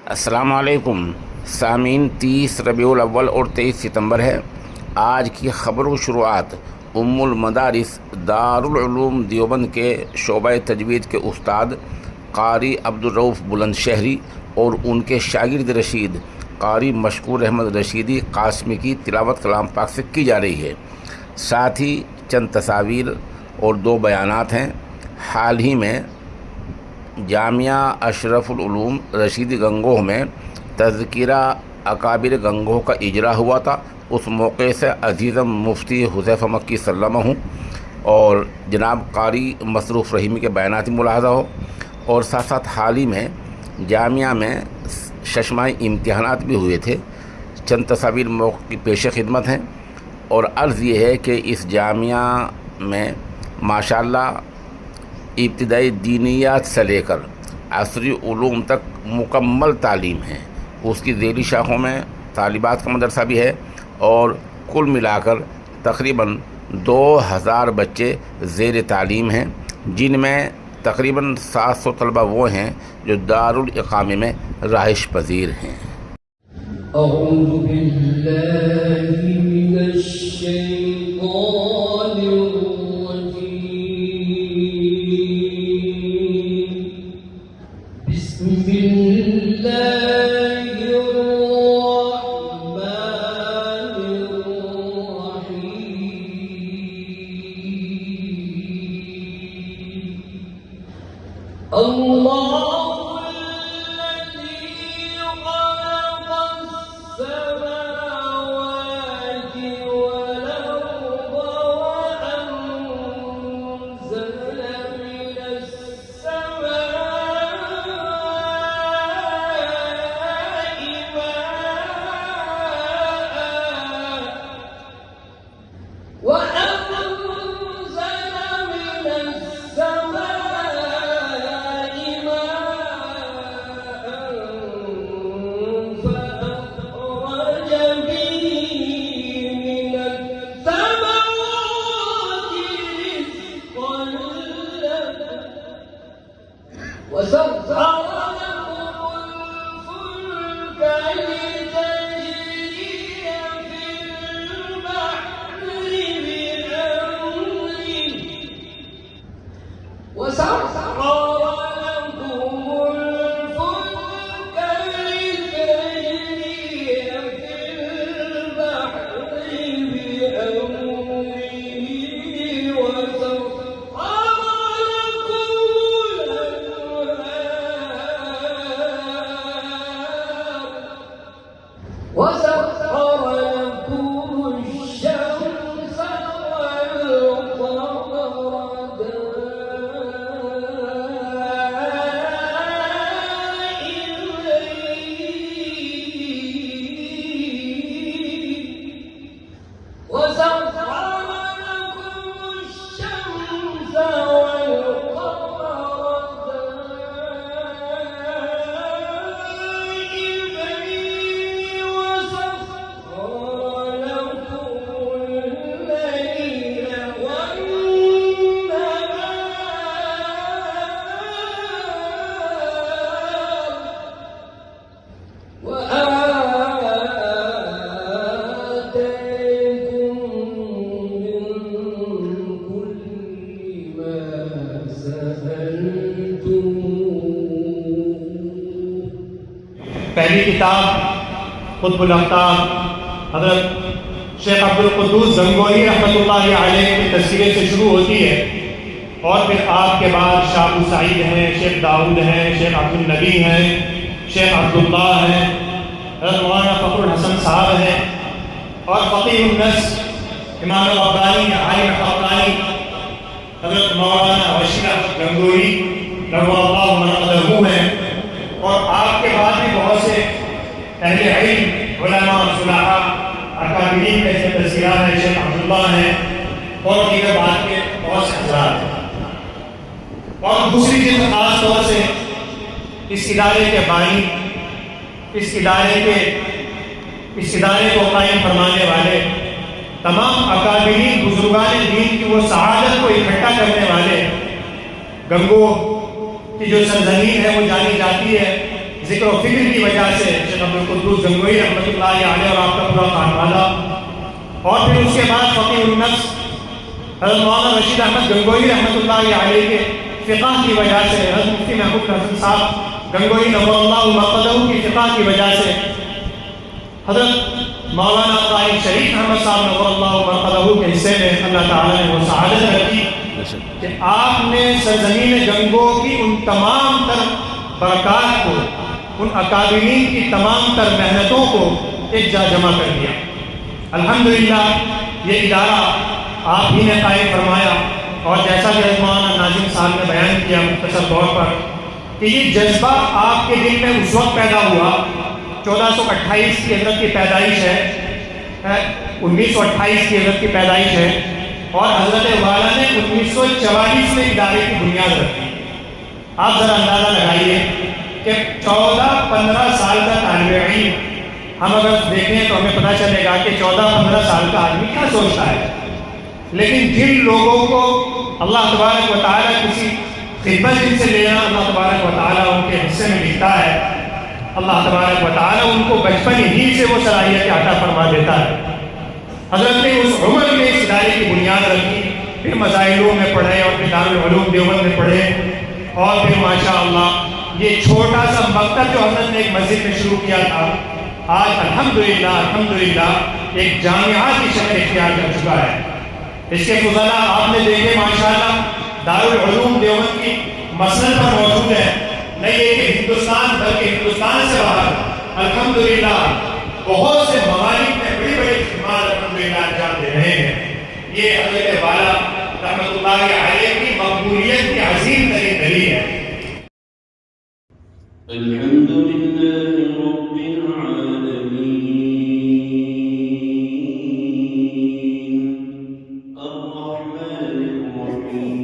السلام علیکم سامعین، 30 ربیع الاول اور 23 ستمبر ہے۔ آج کی خبروں شروعات ام المدارس دارالعلوم دیوبند کے شعبہ تجوید کے استاد قاری عبدالرؤف بلند شہری اور ان کے شاگرد رشید قاری مشکور احمد رشیدی قاسمی کی تلاوت کلام پاک سے کی جا رہی ہے۔ ساتھ ہی چند تصاویر اور 2 بیانات ہیں۔ حال ہی میں جامعہ اشرف العلوم رشیدی گنگوہ میں تذکرہ اکابر گنگوہ کا اجرا ہوا تھا۔ اس موقع سے عزیزم مفتی حذیفہ مکی صلی اللہ علیہ وسلم اور جناب قاری مصروف رحیمی کے بیانات ملاحظہ ہو، اور ساتھ ساتھ حال ہی میں جامعہ میں ششماہی امتحانات بھی ہوئے تھے۔ چند تصاویر موقع کی پیش خدمت ہیں، اور عرض یہ ہے کہ اس جامعہ میں ماشاءاللہ ابتدائی دینیات سے لے کر عصری علوم تک مکمل تعلیم ہے۔ اس کی ذیلی شاخوں میں طالبات کا مدرسہ بھی ہے، اور کل ملا کر تقریباً 2000 بچے زیر تعلیم ہیں، جن میں تقریباً 700 طلبہ وہ ہیں جو دارالاقامہ میں رہائش پذیر ہیں۔ اعوذ باللہ من الشیطان الرجیم، بسم اللہ پہلی کتاب قطب الافطاب حضرت شیخ عبدالقدوس زنگوہی رحمۃ اللہ علیہ کے تذکرے سے شروع ہوتی ہے، اور پھر آپ کے بعد شاہ ابو سعید ہیں، شیخ داؤد ہیں، شیخ عبدالنبی ہیں، شیخ عبداللہ ہیں، حضرت مولانا فخر الحسن صاحب ہیں، اور فقیہ النصر امام ربانی عالم حقانی حضرت مولانا اشرف گنگوہی رضی اللہ عنہ ہیں، اور آپ کے بعد بھی بہت سے اہل علم علماء صلحاء اکابرین میں سے تذکرہ ہے، شیخ عبداللہ ہیں اور دیگر بعد کے بہت سے حضرات ہیں۔ اور دوسری چیز خاص طور سے اس ادارے کے بانی، اس ادارے کو قائم فرمانے والے، تمام اکابرین بزرگان دین کی وہ سعادت کو اکٹھا کرنے والے، گنگو کی جو سرزمین ہے وہ جانی جاتی ہے ذکر و فکر کی وجہ سے، شیخ عبدالقدوس گنگوئی رحمۃ اللہ علیہ اور آپ کا پورا خانوادہ، اور پھر اس کے بعد فقیہ النفس حضرت مولانا رشید احمد گنگوئی رحمۃ اللہ علیہ کے فقہ کی وجہ سے، حضرت مفتی محمود حسن صاحب گنگوئی نور اللہ مرقدہ کی فقہ کی وجہ سے، حضرت مولانا قائم شریف احمد صاحب نور اللہ مرقدہ کے حصے میں اللہ تعالیٰ نے وہ سعادت رکھی کہ آپ نے سرزمین گنگو کی ان تمام تر برکات کو، ان اکابرین کی تمام تر محنتوں کو ایک جا جمع کر دیا۔ الحمدللہ یہ ادارہ آپ ہی نے قائم فرمایا، اور جیسا کہ مولانا ناظم صاحب نے بیان کیا مختصر طور پر کہ یہ جذبہ آپ کے دل میں اس وقت پیدا ہوا، 1428 کی حضرت کی پیدائش ہے، 1928 کی حضرت کی پیدائش ہے، اور حضرت والا نے 1944 میں ادارے کی بنیاد رکھی۔ آپ ذرا اندازہ لگائیے کہ 14-15 سال کا طالب علم ہم اگر دیکھیں تو ہمیں پتہ چلے گا کہ 14-15 سال کا آدمی کیا سوچتا ہے، لیکن جن لوگوں کو اللہ تبارک و تعالیٰ کسی خدمت جن سے لینا اللہ تبارک و تعالیٰ ان کے حصے میں لکھتا ہے، اللہ تبارک و تعالیٰ ان کو بچپن ہی سے وہ صلاحیت عطا فرما دیتا ہے۔ حضرت نے اس عمر میں اس ادارے کی بنیاد رکھی، پھر مظاہروں میں پڑھے اور پھر دارالعلوم دیوبند میں پڑھے، اور پھر ماشاءاللہ یہ چھوٹا سا مکتب جو حضرت نے ایک مسجد میں شروع کیا تھا، آج الحمدللہ ایک جامعہ کی شکل اختیار کر چکا ہے۔ اس کے فضلاء آپ نے دیکھے ماشاءاللہ دارالعلوم دیوبند کی مسند پر موجود ہے، نہیں یہ کہ ہندوستان بلکہ ہندوستان سے باہر الحمدللہ بہت سے ممالک میں بڑی بڑی خدمات الحمدللہ انجام دے رہے ہیں۔ یہ حضرت والا رحمۃ اللہ علیہ کی مقبولیت کی عظیم ترین دلیل ہے۔ الحمدللہ رب العالمین الرحمن الرحیم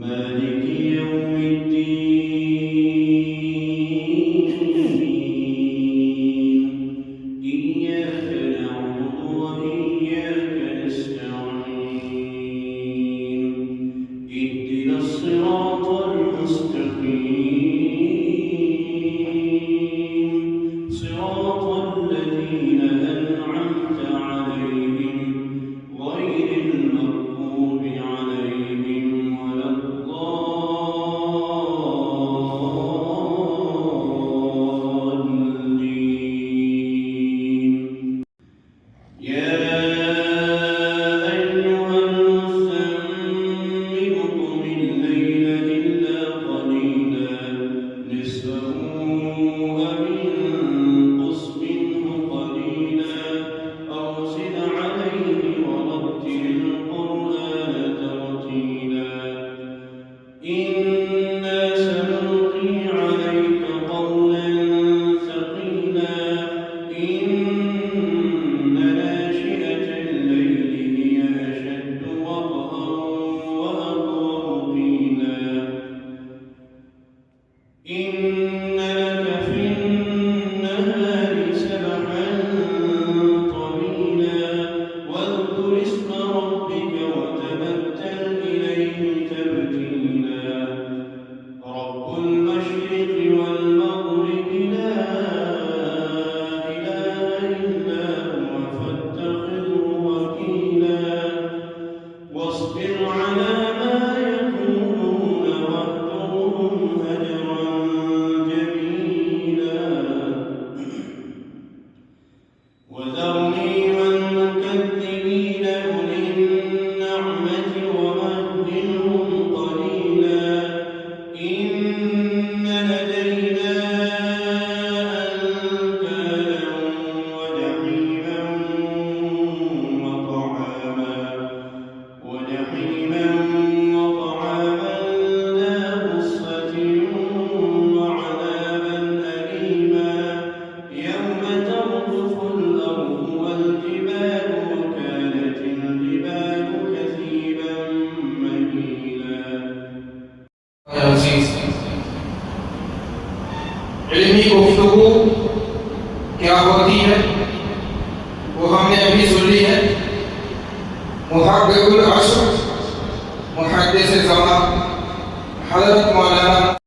مالک یوم الدین ایاک نعبد و ایاک نستعین اهدنا الصراط المستقیم العزیز، علمی گفتگو کیا ہوتی ہے وہ ہم نے ابھی سن لی ہے۔ محقق العصر، محدث زمان حضرت مولانا